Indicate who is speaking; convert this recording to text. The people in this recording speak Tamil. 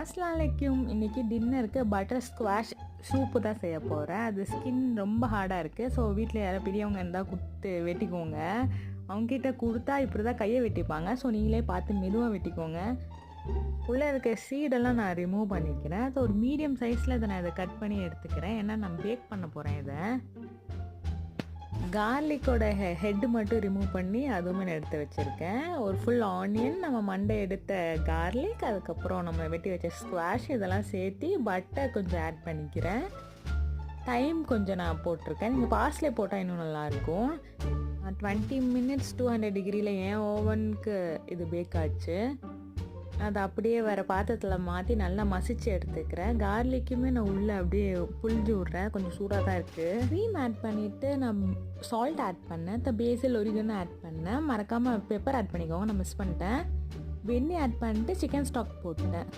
Speaker 1: அஸ்ஸலாமு அலைக்கும். இன்றைக்கி டின்னருக்கு பட்டர் ஸ்குவாஷ் சூப்பு தான் செய்ய போகிறேன். அது ஸ்கின் ரொம்ப ஹார்டாக இருக்குது. ஸோ வீட்டில் யாராவது பெரியவங்க இருந்தால் கொடுத்து வெட்டிக்கோங்க. அவங்ககிட்ட கொடுத்தா இப்படி தான் கையை வெட்டிப்பாங்க. ஸோ நீங்களே பார்த்து மெதுவாக வெட்டிக்கோங்க. உள்ளே இருக்க சீடெல்லாம் நான் ரிமூவ் பண்ணிக்கிறேன். ஸோ ஒரு மீடியம் சைஸில் இதை நான் கட் பண்ணி எடுத்துக்கிறேன். ஏன்னா நான் பேக் பண்ண போகிறேன். இதை கார்லிக்கோட ஹெட்டு மட்டும் ரிமூவ் பண்ணி அதுவுமே நான் எடுத்து வச்சுருக்கேன். ஒரு ஃபுல் ஆனியன், நம்ம மண்டை எடுத்த கார்லிக், அதுக்கப்புறம் நம்ம வெட்டி வச்ச ஸ்குவாஷ் இதெல்லாம் சேர்த்து பட்டர் கொஞ்சம் ஆட் பண்ணிக்கிறேன். டைம் கொஞ்சம் நான் போட்டிருக்கேன். நீங்கள் பாஸ்லே போட்டால் இன்னும் நல்லாயிருக்கும். 20 மினிட்ஸ் 200 டிகிரியில் ஏன் ஓவனுக்கு இது பேக் ஆச்சு. அதை அப்படியே வேறு பாத்திரத்தில் மாற்றி நல்லா மசிச்சு எடுத்துக்கிறேன். கார்லிக்குமே நான் உள்ளே அப்படியே புளிஞ்சு விட்றேன். கொஞ்சம் சூடாக தான் இருக்குது. க்ரீம் ஆட் பண்ணிவிட்டு நான் சால்ட் ஆட் பண்ணேன். பேசில் ஒரிகனோ ஆட் பண்ணேன். மறக்காமல் பெப்பர் ஆட் பண்ணிக்கோங்க, நான் மிஸ் பண்ணிட்டேன். வெண்ணெய் ஆட் பண்ணிட்டு சிக்கன் ஸ்டாக் போட்டேன்.